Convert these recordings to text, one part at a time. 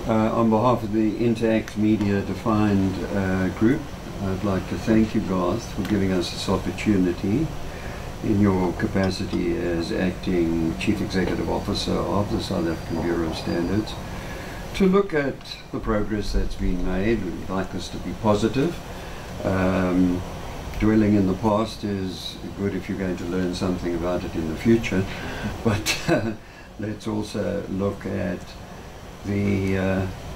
On behalf of the Interact Media Defined group, I'd like to thank you, Garth, for giving us this opportunity in your capacity as Acting Chief Executive Officer of the South African Bureau of Standards to look at the progress that's been made. We'd like this to be positive. Dwelling in the past is good if you're going to learn something about it in the future, but let's also look at the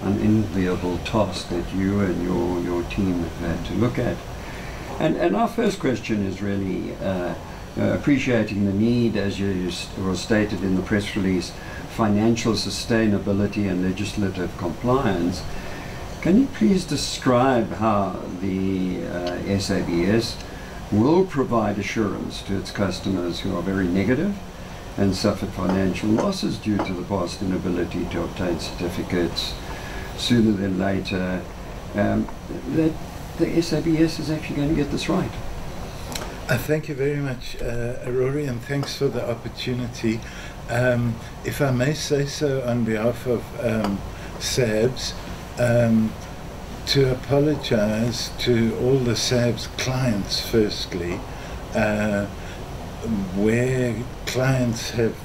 unenviable task that you and your team have had to look at. And our first question is really appreciating the need, as was stated in the press release, financial sustainability and legislative compliance. Can you please describe how the SABS will provide assurance to its customers who are very negative and suffered financial losses due to the past inability to obtain certificates sooner than later, that the SABS is actually going to get this right? Thank you very much, Rory, and thanks for the opportunity. If I may say so on behalf of SABS, to apologize to all the SABS clients firstly, where clients have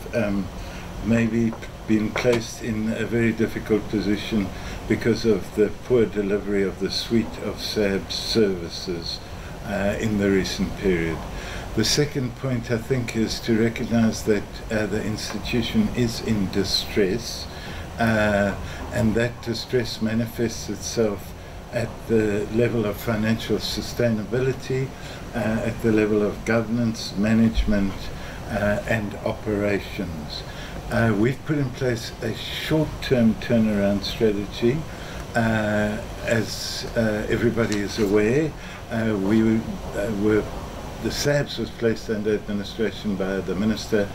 maybe been placed in a very difficult position because of the poor delivery of the suite of SABS services in the recent period. The second point, I think, is to recognize that the institution is in distress, and that distress manifests itself at the level of financial sustainability, at the level of governance, management, and operations. We've put in place a short-term turnaround strategy. As everybody is aware, the SABS was placed under administration by the Minister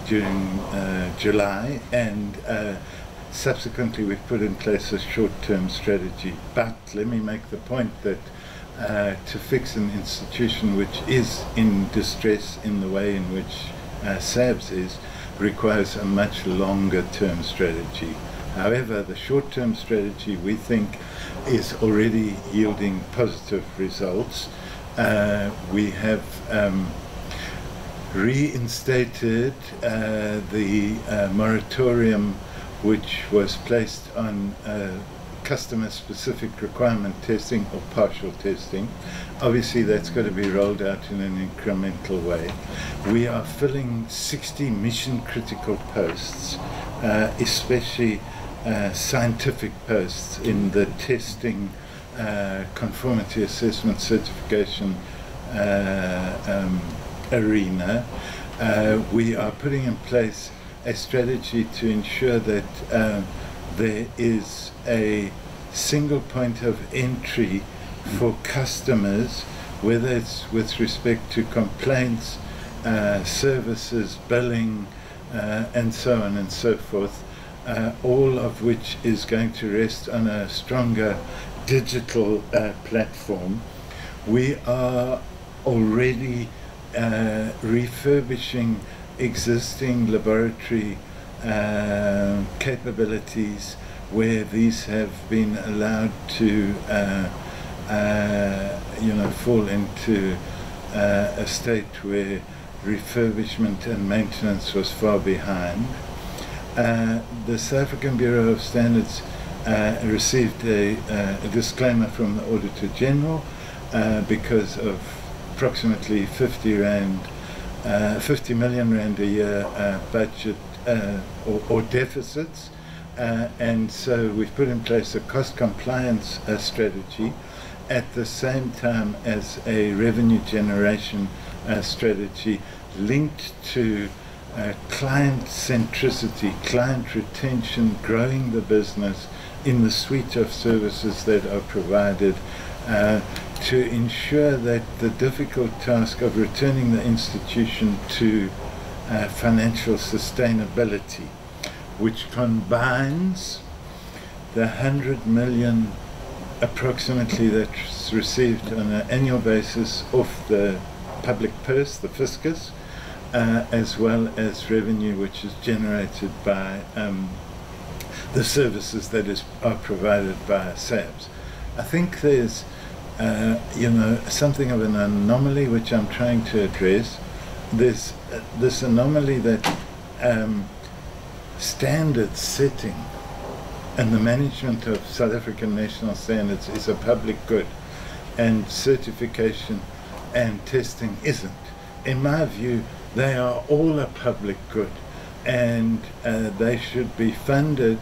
during July, and subsequently we've put in place a short-term strategy. But let me make the point that to fix an institution which is in distress in the way in which SABS is, requires a much longer-term strategy. However, the short-term strategy, we think, is already yielding positive results. We have reinstated the moratorium which was placed on customer-specific requirement testing or partial testing. Obviously, that's got to be rolled out in an incremental way. We are filling 60 mission-critical posts, especially scientific posts in the testing, conformity assessment, certification arena. We are putting in place a strategy to ensure that there is a single point of entry for customers, whether it's with respect to complaints, services, billing, and so on and so forth, all of which is going to rest on a stronger digital platform. We are already refurbishing existing laboratory capabilities where these have been allowed to fall into a state where refurbishment and maintenance was far behind. The South African Bureau of Standards received a disclaimer from the Auditor General because of approximately 50 million rand a year budget or deficits, and so we've put in place a cost compliance strategy at the same time as a revenue generation strategy linked to client centricity, client retention, growing the business in the suite of services that are provided, to ensure that the difficult task of returning the institution to financial sustainability, which combines the 100 million approximately that's received on an annual basis off the public purse, the fiscus, as well as revenue which is generated by the services that are provided by SABS. I think there's something of an anomaly which I'm trying to address. There's this anomaly that standard setting and the management of South African national standards is a public good, and certification and testing isn't. In my view, they are all a public good, and they should be funded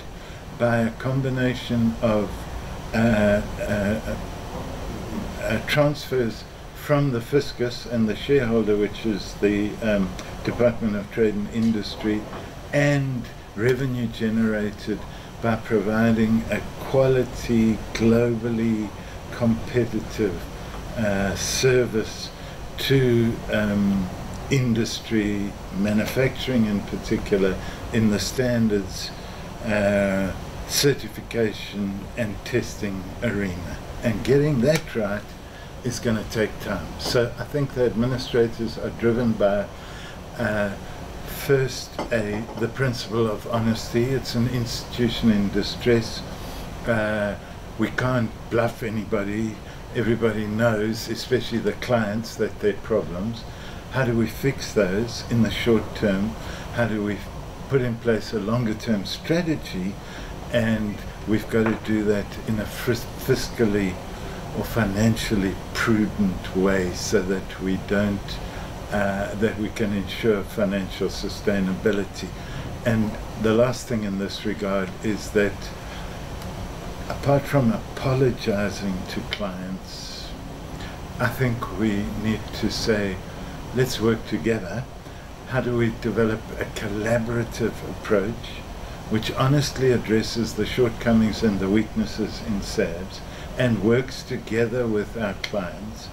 by a combination of transfers from the fiscus and the shareholder, which is the Department of Trade and Industry, and revenue generated by providing a quality, globally competitive service to industry, manufacturing in particular, in the standards, certification and testing arena. And getting that right is going to take time. So I think the administrators are driven by first the principle of honesty. It's an institution in distress. We can't bluff anybody. Everybody knows, especially the clients, that there are problems. How do we fix those in the short term? How do we put in place a longer term strategy? And we've got to do that in a fiscally or financially prudent way, so that we don't that we can ensure financial sustainability. And the last thing in this regard is that, apart from apologizing to clients, I think we need to say, let's work together. How do we develop a collaborative approach which honestly addresses the shortcomings and the weaknesses in SABS and works together with our clients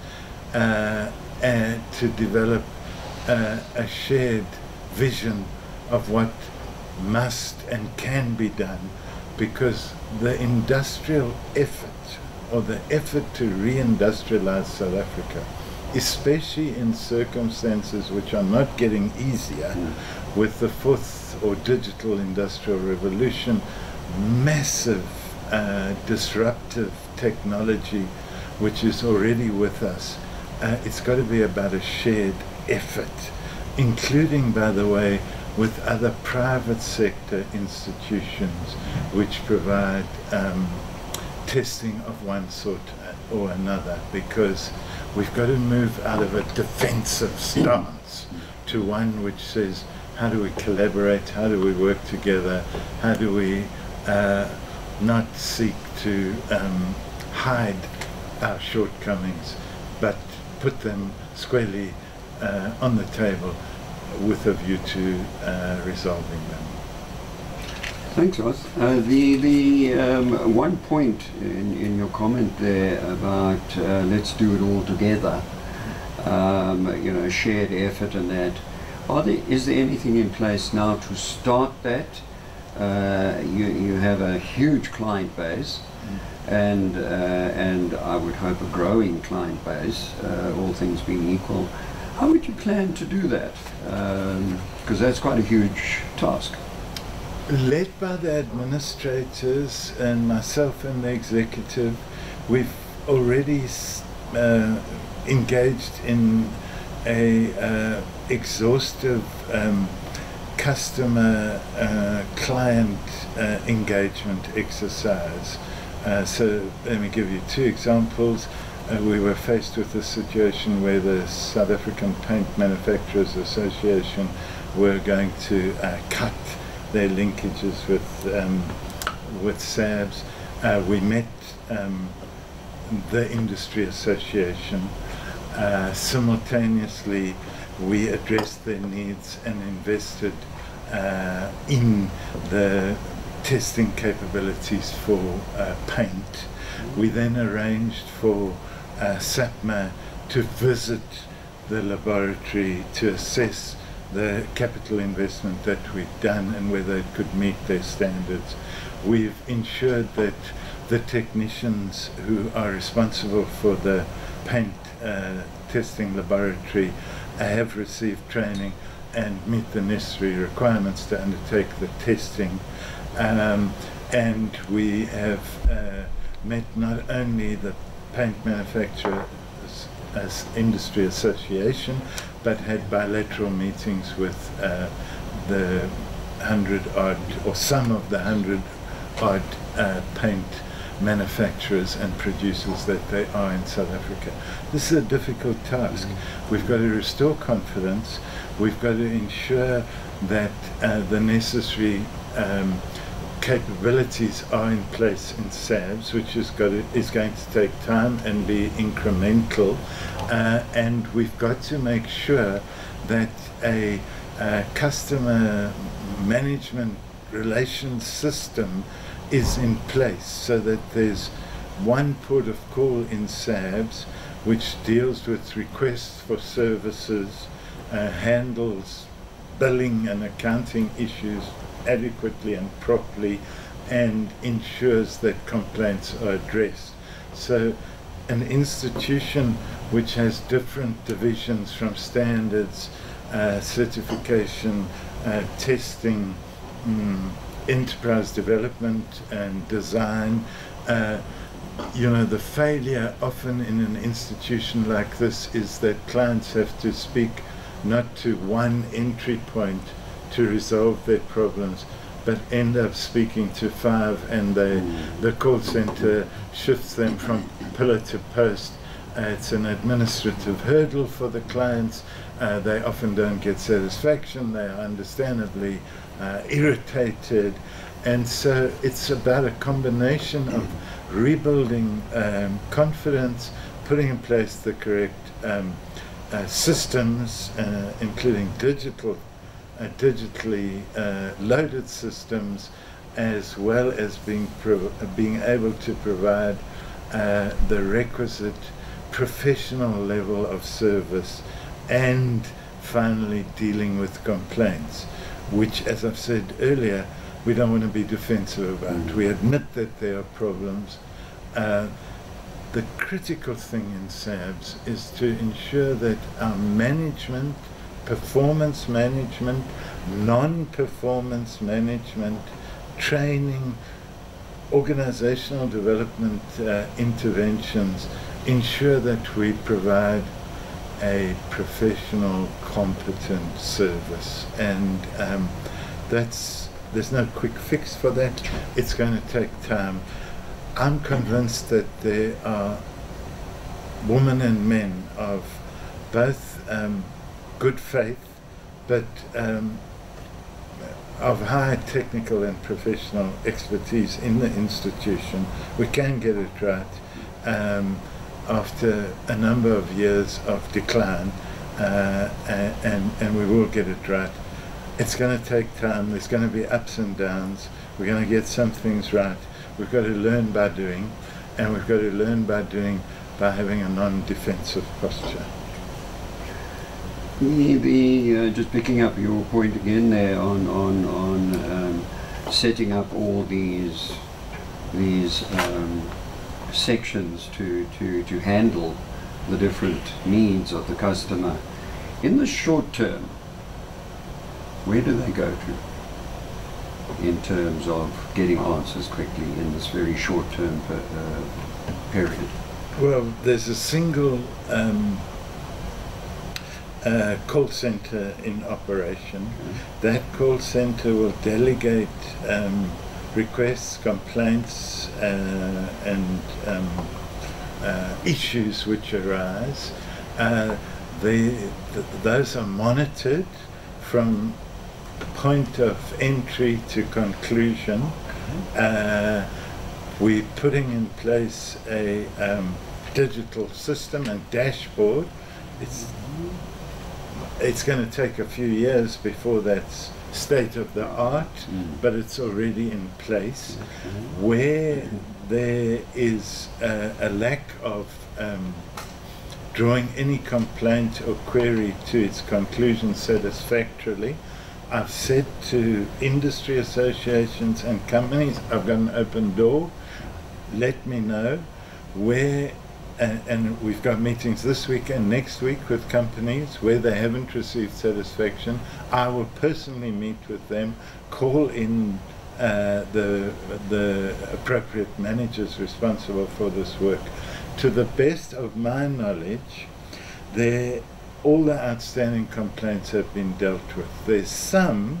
and to develop a shared vision of what must and can be done, because the industrial effort, or the effort to reindustrialize South Africa, especially in circumstances which are not getting easier, with the fourth or digital industrial revolution, massive disruptive technology which is already with us. It's got to be about a shared effort, including, by the way, with other private sector institutions which provide testing of one sort or another, because we've got to move out of a defensive stance to one which says, how do we collaborate, how do we work together, how do we not seek to hide our shortcomings, but put them squarely on the table with a view to resolving them. Thanks, Ross. The one point in your comment there about let's do it all together, shared effort and that, is there anything in place now to start that? You have a huge client base, and I would hope a growing client base, all things being equal. How would you plan to do that? Because that's quite a huge task. Led by the administrators and myself and the executive, we've already engaged in a exhaustive customer client engagement exercise. So let me give you two examples. We were faced with a situation where the South African Paint Manufacturers Association were going to cut their linkages with SABS. We met the industry association. Simultaneously, we addressed their needs and invested in the testing capabilities for paint. We then arranged for SAPMA to visit the laboratory to assess the capital investment that we've done and whether it could meet their standards. We've ensured that the technicians who are responsible for the paint testing laboratory have received training and meet the necessary requirements to undertake the testing. and we have met not only the paint manufacturers as industry association, but had bilateral meetings with the 100-odd, or some of the 100-odd paint manufacturers and producers that they are in South Africa. This is a difficult task. We've got to restore confidence. We've got to ensure that the necessary capabilities are in place in SABS, which is going to take time and be incremental, and we've got to make sure that a customer management relations system is in place, so that there's one port of call in SABS which deals with requests for services, handles billing and accounting issues adequately and properly, and ensures that complaints are addressed. So an institution which has different divisions from standards, certification, testing, enterprise development and design, you know, the failure often in an institution like this is that clients have to speak not to one entry point to resolve their problems, but end up speaking to 5, and the call center shifts them from pillar to post. It's an administrative hurdle for the clients. They often don't get satisfaction. They are understandably irritated. And so it's about a combination of rebuilding confidence, putting in place the correct systems, including digitally loaded systems, as well as being able to provide the requisite professional level of service, and finally dealing with complaints, which, as I've said earlier, we don't want to be defensive about. We admit that there are problems. The critical thing in SABS is to ensure that our management, performance management, non-performance management, training, organizational development interventions ensure that we provide a professional, competent service. And there's no quick fix for that. It's going to take time. I'm convinced that there are women and men of both good faith, but of high technical and professional expertise in the institution. We can get it right after a number of years of decline, and we will get it right. It's going to take time. There's going to be ups and downs. We're going to get some things right. We've got to learn by doing, and we've got to learn by doing by having a non-defensive posture. Just picking up your point again there on setting up all these sections to handle the different needs of the customer. In the short term, where do they go to in terms of getting answers quickly in this very short term period? Well, there's a single call center in operation. That call center will delegate requests, complaints, and issues which arise. Those are monitored from point of entry to conclusion. We're putting in place a digital system and dashboard. It's going to take a few years before that's state of the art, but it's already in place. Where there is a lack of drawing any complaint or query to its conclusion satisfactorily, I've said to industry associations and companies, I've got an open door, let me know where, and we've got meetings this week and next week with companies where they haven't received satisfaction. I will personally meet with them, call in the appropriate managers responsible for this work. To the best of my knowledge, all the outstanding complaints have been dealt with. There's some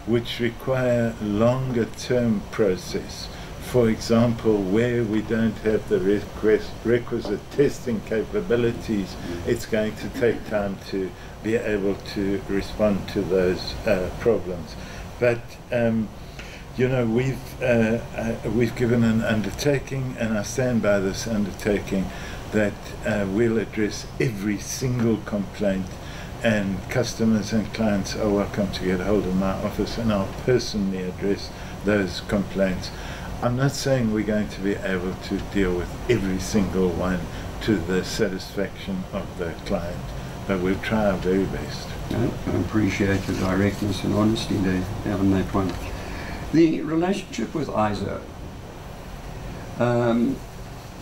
which require longer term process. For example, where we don't have the requisite testing capabilities, it's going to take time to be able to respond to those problems. But you know, we've given an undertaking, and I stand by this undertaking, that we'll address every single complaint, and customers and clients are welcome to get hold of my office, and I'll personally address those complaints. I'm not saying we're going to be able to deal with every single one to the satisfaction of the client, but we'll try our very best. I appreciate the directness and honesty there on that one. The relationship with ISO.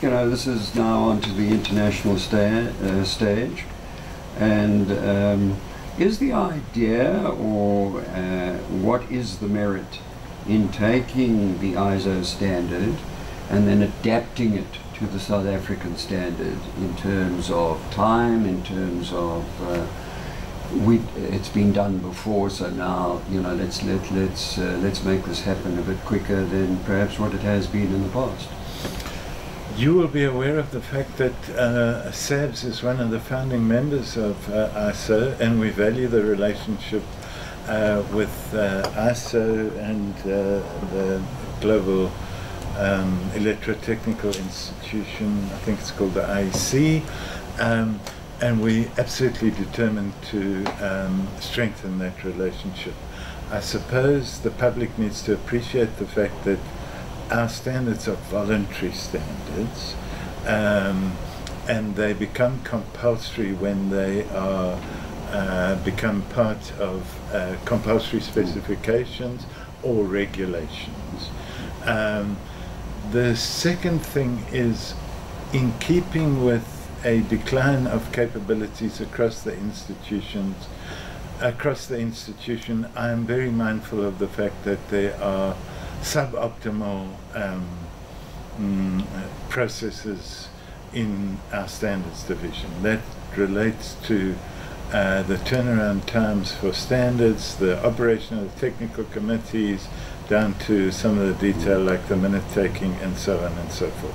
You know, this is now onto the international stage, and is the idea, or what is the merit in taking the ISO standard and then adapting it to the South African standard in terms of time, in terms of it's been done before, so now, you know, let's make this happen a bit quicker than perhaps what it has been in the past. You will be aware of the fact that SABS is one of the founding members of ISO, and we value the relationship with ISO and the Global Electrotechnical Institution, I think it's called the IEC, and we're absolutely determined to strengthen that relationship. I suppose the public needs to appreciate the fact that our standards are voluntary standards, and they become compulsory when they are become part of compulsory specifications or regulations. The second thing is, in keeping with a decline of capabilities across the institution, I am very mindful of the fact that there are suboptimal processes in our standards division. That relates to the turnaround times for standards, the operation of the technical committees, down to some of the detail like the minute taking and so on and so forth.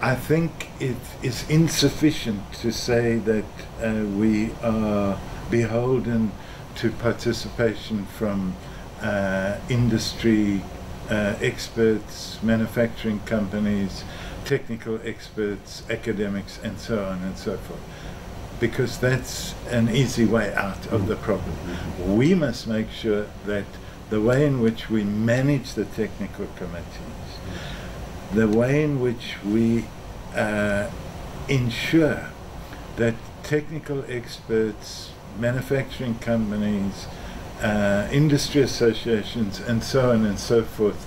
I think it is insufficient to say that we are beholden to participation from industry experts, manufacturing companies, technical experts, academics, and so on and so forth, because that's an easy way out of the problem. We must make sure that the way in which we manage the technical committees, the way in which we ensure that technical experts, manufacturing companies, industry associations, and so on and so forth,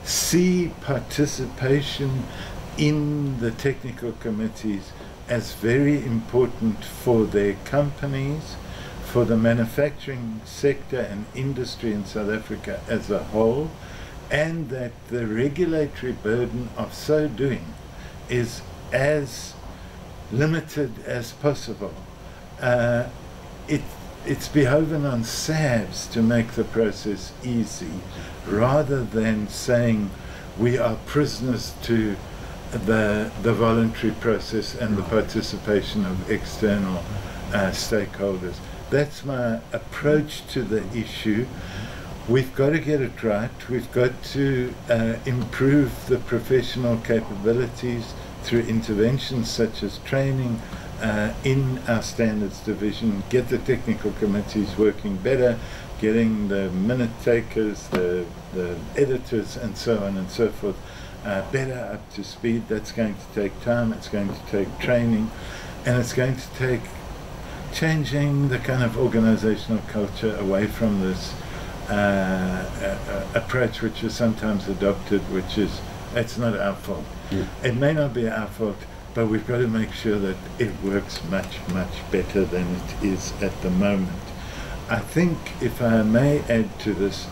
see participation in the technical committees as very important for their companies, for the manufacturing sector and industry in South Africa as a whole, and that the regulatory burden of so doing is as limited as possible. It's behoven on SABS to make the process easy, rather than saying we are prisoners to the voluntary process and the participation of external stakeholders. That's my approach to the issue. We've got to get it right. We've got to improve the professional capabilities through interventions such as training in our standards division, get the technical committees working better, getting the minute takers, the editors, and so on and so forth better up to speed. That's going to take time, it's going to take training, and it's going to take changing the kind of organizational culture away from this approach which is sometimes adopted, which is, it's not our fault. Yeah. It may not be our fault, but we've got to make sure that it works much, much better than it is at the moment. I think, if I may add to this,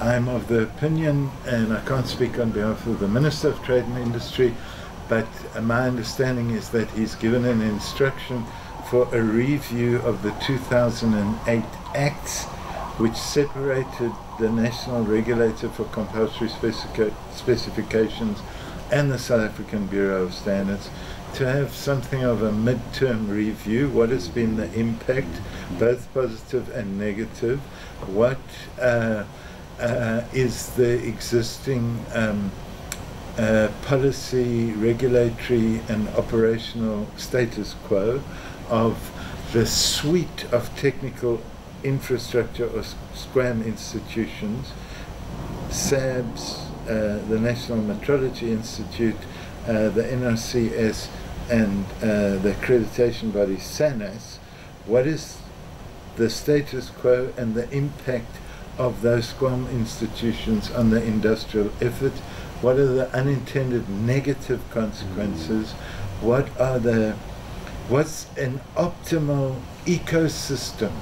I'm of the opinion, and I can't speak on behalf of the Minister of Trade and Industry, but my understanding is that he's given an instruction for a review of the 2008 Acts, which separated the National Regulator for Compulsory Specifications and the South African Bureau of Standards, to have something of a mid-term review. What has been the impact, both positive and negative? What is the existing policy, regulatory and operational status quo of the suite of technical infrastructure or SQAM institutions, SABS, the National Metrology Institute, the NRCS, and the accreditation body SANAS? What is the status quo and the impact of those SQAM institutions on the industrial effort? What are the unintended negative consequences? What's an optimal ecosystem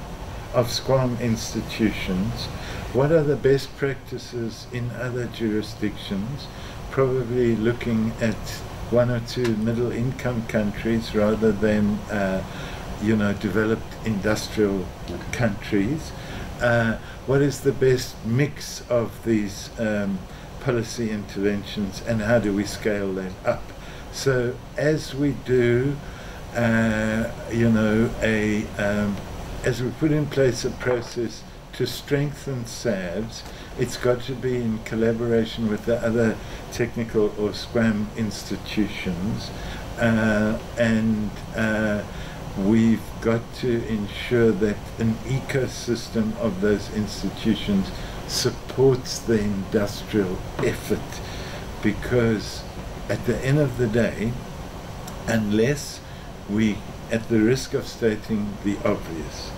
of SQAM institutions? What are the best practices in other jurisdictions? Probably looking at one or two middle income countries rather than developed industrial countries. What is the best mix of these policy interventions, and how do we scale that up? So as we do, as we put in place a process to strengthen SABS, it's got to be in collaboration with the other technical or SQAM institutions, and we've got to ensure that an ecosystem of those institutions supports the industrial effort, because at the end of the day, unless we, at the risk of stating the obvious,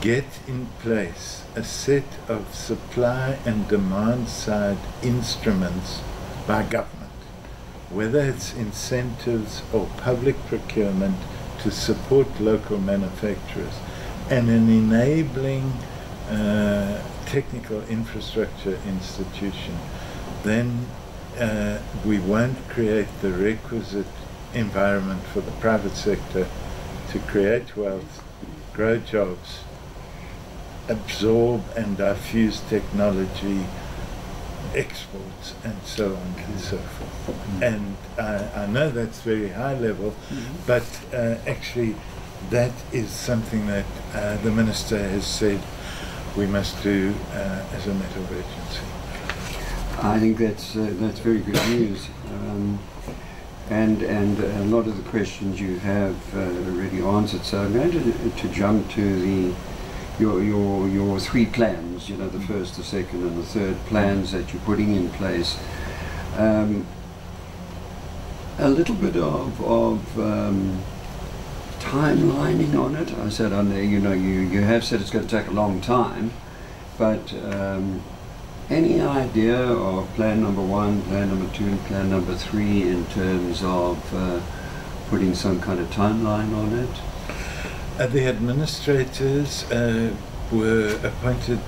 get in place a set of supply and demand side instruments by government, whether it's incentives or public procurement to support local manufacturers, and an enabling technical infrastructure institution, then we won't create the requisite environment for the private sector to create wealth, grow jobs, absorb and diffuse technology, exports, and so on and so forth. And I know that's very high level, but actually that is something that the Minister has said we must do as a matter of urgency. I think that's very good news, and a lot of the questions you have already answered. So I'm going to jump to your three plans. The first, the second, and the third plans that you're putting in place. A little bit of timelining on it. I said, you have said it's going to take a long time, but any idea of plan number one, plan number two, and plan number three in terms of putting some kind of timeline on it? The administrators were appointed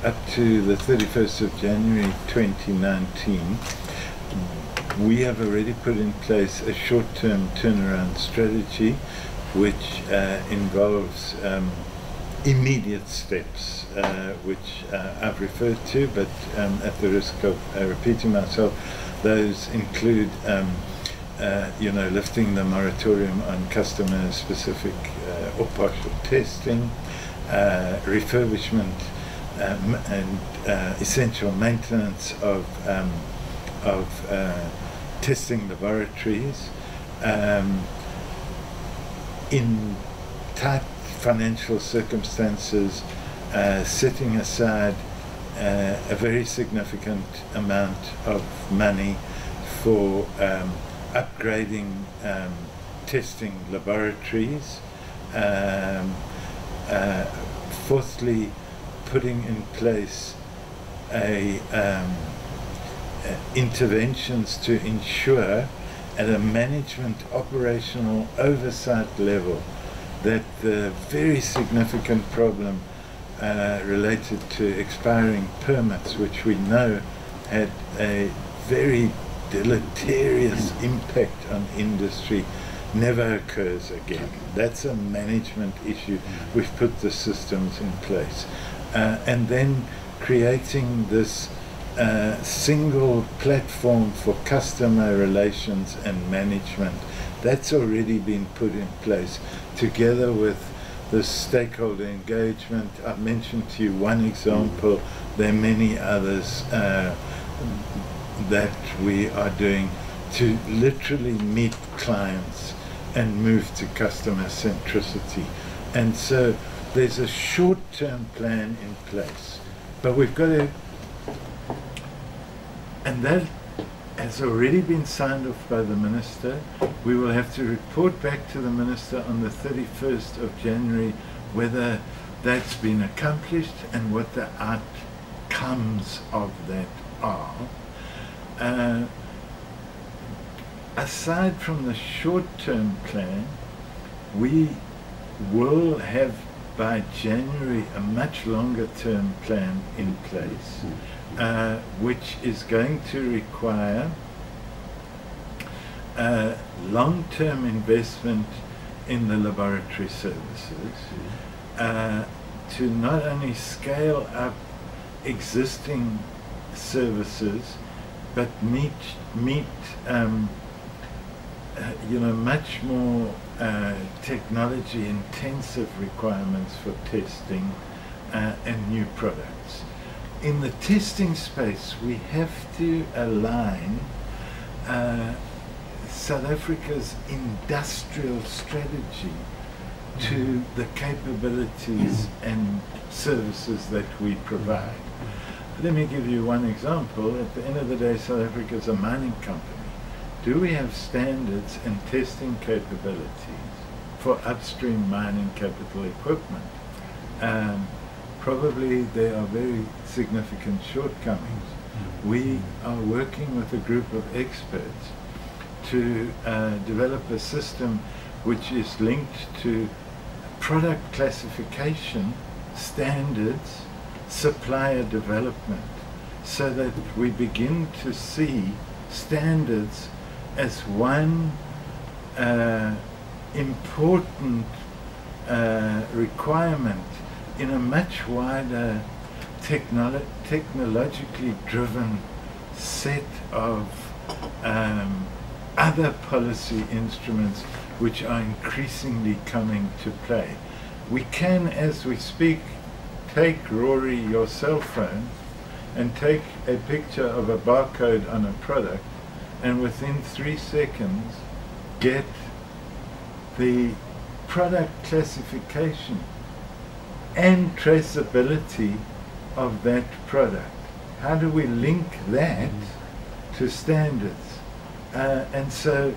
up to the 31st of January 2019. We have already put in place a short-term turnaround strategy, which involves immediate steps, which I've referred to, but at the risk of repeating myself, those include lifting the moratorium on customer-specific or partial testing, refurbishment and essential maintenance of testing laboratories, in tight financial circumstances, setting aside a very significant amount of money for upgrading testing laboratories. Fourthly, putting in place interventions to ensure at a management operational oversight level that the very significant problem related to expiring permits, which we know had a very deleterious impact on industry, never occurs again. That's a management issue. We've put the systems in place. And then creating this single platform for customer relations and management, that's already been put in place together with the stakeholder engagement. I've mentioned to you one example. There are many others that we are doing to literally meet clients and move to customer centricity. And so there's a short-term plan in place, but we've got to, and that has already been signed off by the Minister. We will have to report back to the Minister on the 31st of January whether that's been accomplished and what the outcomes of that are. Aside from the short-term plan, we will have by January a much longer-term plan in place, which is going to require long-term investment in the laboratory services to not only scale up existing services but meet much more technology intensive requirements for testing and new products. In the testing space, we have to align South Africa's industrial strategy to the capabilities and services that we provide. Let me give you one example. At the end of the day, South Africa is a mining company. Do we have standards and testing capabilities for upstream mining capital equipment? Probably there are very significant shortcomings. We are working with a group of experts to develop a system which is linked to product classification standards, supplier development, so that we begin to see standards as one important requirement in a much wider technologically driven set of other policy instruments which are increasingly coming to play. We can, as we speak, take, Rory, your cell phone and take a picture of a barcode on a product, and within 3 seconds get the product classification and traceability of that product. How do we link that to standards? And so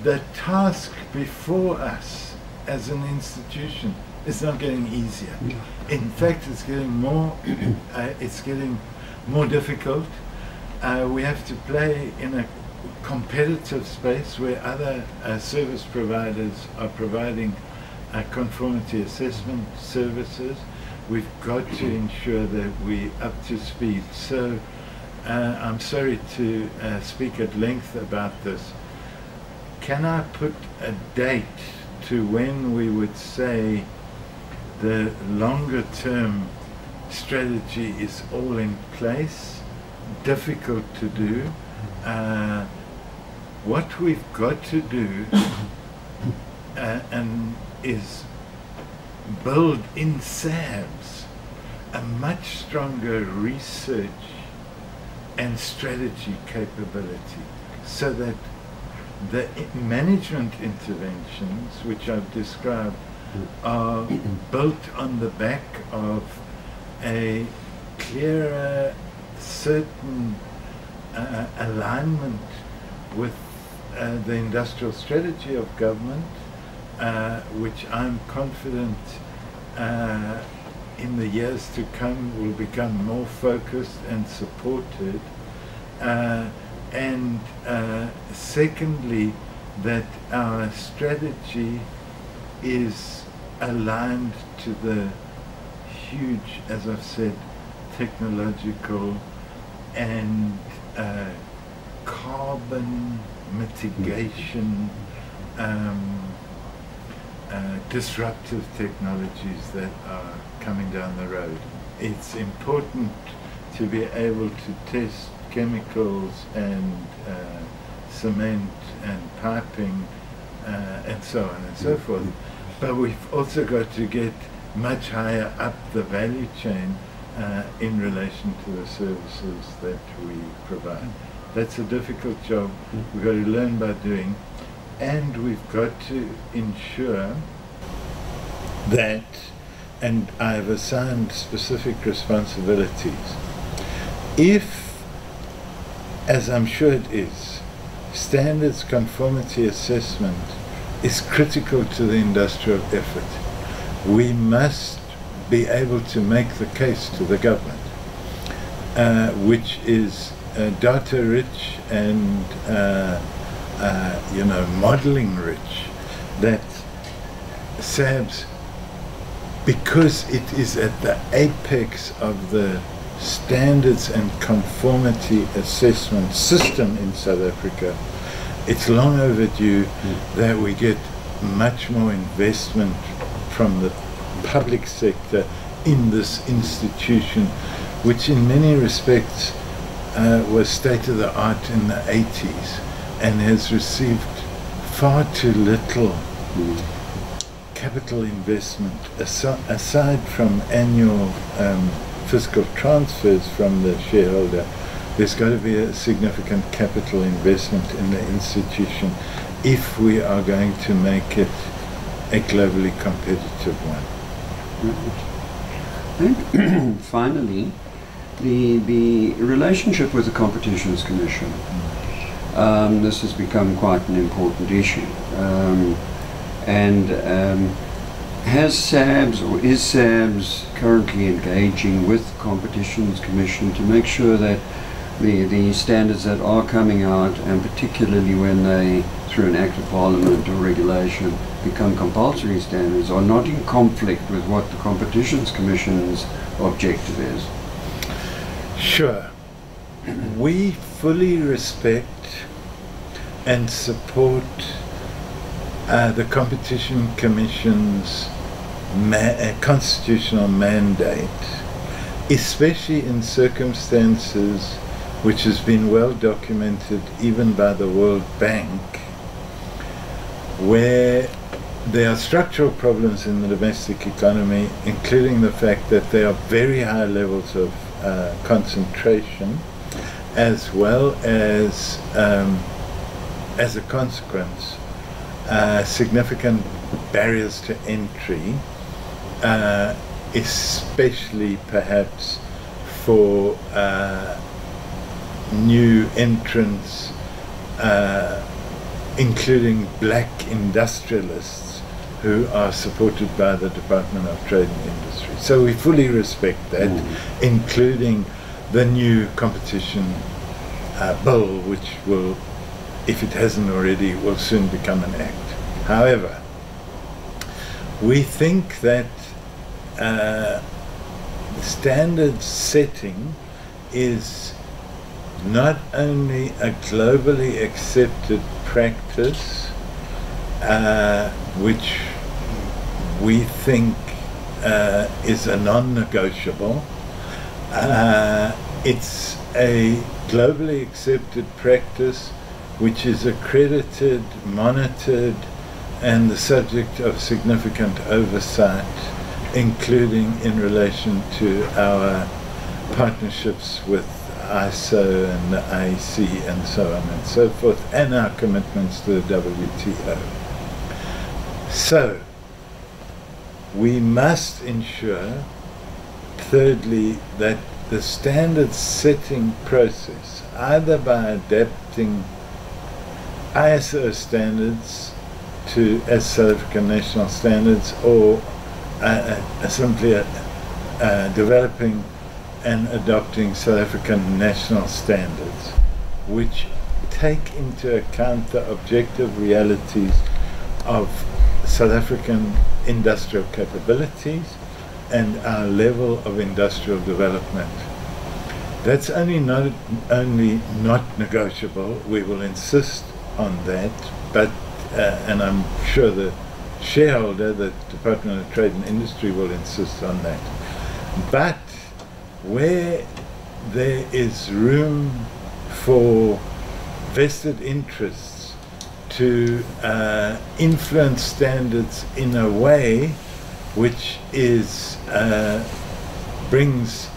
the task before us as an institution is not getting easier. In fact, it's getting more difficult. We have to play in a competitive space where other service providers are providing conformity assessment services. We've got to ensure that we're up to speed. So I'm sorry to speak at length about this. Can I put a date to when we would say the longer term strategy is all in place? Difficult to do. What we've got to do and is build in SABS a much stronger research and strategy capability, so that the management interventions which I've described are built on the back of a clearer, certain alignment with the industrial strategy of government, which I'm confident in the years to come will become more focused and supported, And secondly, that our strategy is aligned to the huge, as I've said, technological and carbon mitigation, disruptive technologies that are coming down the road. It's important to be able to test chemicals and cement and piping and so on and so forth. But we've also got to get much higher up the value chain in relation to the services that we provide. That's a difficult job. We've got to learn by doing, and we've got to ensure that, and I've assigned specific responsibilities, if, as I'm sure it is, standards conformity assessment is critical to the industrial effort, we must be able to make the case to the government, which is data rich and modeling rich, that SABS, because it is at the apex of the standards and conformity assessment system in South Africa, it's long overdue that we get much more investment from the public sector in this institution, which in many respects was state of the art in the 80s and has received far too little capital investment aside from annual fiscal transfers from the shareholder. There's got to be a significant capital investment in the institution if we are going to make it a globally competitive one. And finally, the relationship with the Competitions Commission. This has become quite an important issue. Has SABS, or is SABS currently engaging with the Competitions Commission to make sure that the standards that are coming out, and particularly when they, through an act of parliament or regulation, become compulsory standards, are not in conflict with what the Competitions Commission's objective is? Sure. We fully respect and support the Competition Commission's constitutional mandate, especially in circumstances which has been well documented even by the World Bank, where there are structural problems in the domestic economy, including the fact that there are very high levels of concentration, as well as a consequence, significant barriers to entry, especially perhaps for new entrants, including black industrialists who are supported by the Department of Trade and Industry. So we fully respect that, including the new competition bill, which will, if it hasn't already, will soon become an act. However, we think that standard setting is not only a globally accepted practice, which we think is a non-negotiable, it's a globally accepted practice which is accredited, monitored, and the subject of significant oversight, including in relation to our partnerships with ISO and the IEC and so on and so forth, and our commitments to the WTO. So, we must ensure, thirdly, that the standard setting process, either by adapting ISO standards as South African national standards, or simply developing and adopting South African national standards, which take into account the objective realities of South African industrial capabilities and our level of industrial development. That's only not negotiable. We will insist on that, but and I'm sure the shareholder, the Department of Trade and Industry, will insist on that. But where there is room for vested interests to influence standards in a way which is brings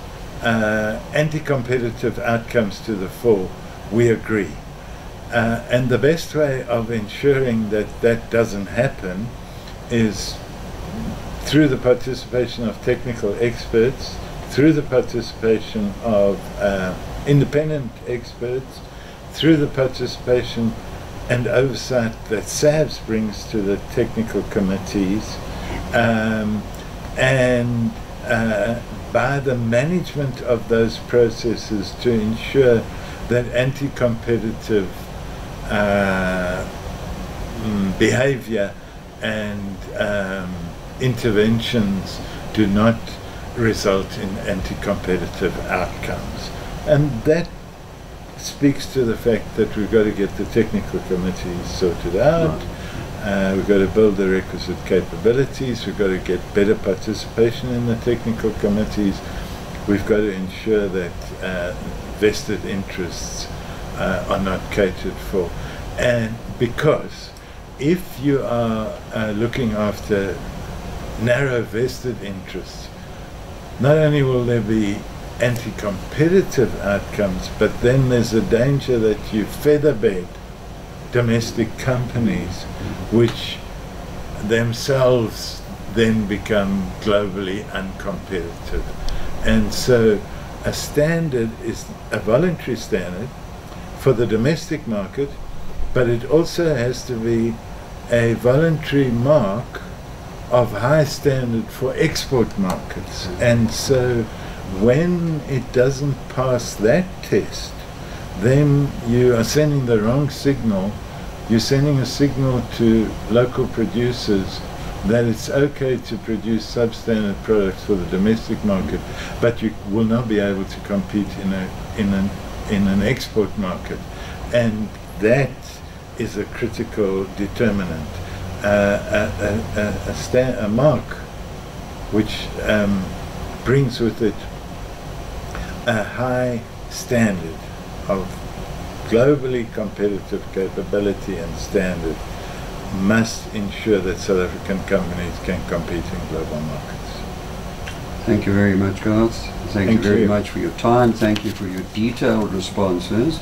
anti-competitive outcomes to the fore, we agree. And the best way of ensuring that that doesn't happen is through the participation of technical experts, through the participation of independent experts, through the participation and oversight that SABS brings to the technical committees, and by the management of those processes to ensure that anti-competitive behavior and interventions do not result in anti-competitive outcomes. And that speaks to the fact that we've got to get the technical committees sorted out. We've got to build the requisite capabilities. We've got to get better participation in the technical committees. We've got to ensure that vested interests are not catered for. And because if you are looking after narrow vested interests, not only will there be anti-competitive outcomes, but then there's a danger that you featherbed domestic companies, which themselves then become globally uncompetitive. And so a standard is a voluntary standard for the domestic market, but it also has to be a voluntary mark of high standard for export markets. And so when it doesn't pass that test, then you are sending the wrong signal. You're sending a signal to local producers that it's okay to produce substandard products for the domestic market, but you will not be able to compete in an export market. And that is a critical determinant. A mark which brings with it a high standard of globally competitive capability and standard must ensure that South African companies can compete in global markets. Thank you very much, Garth. Thank you very much for your time. Thank you for your detailed responses.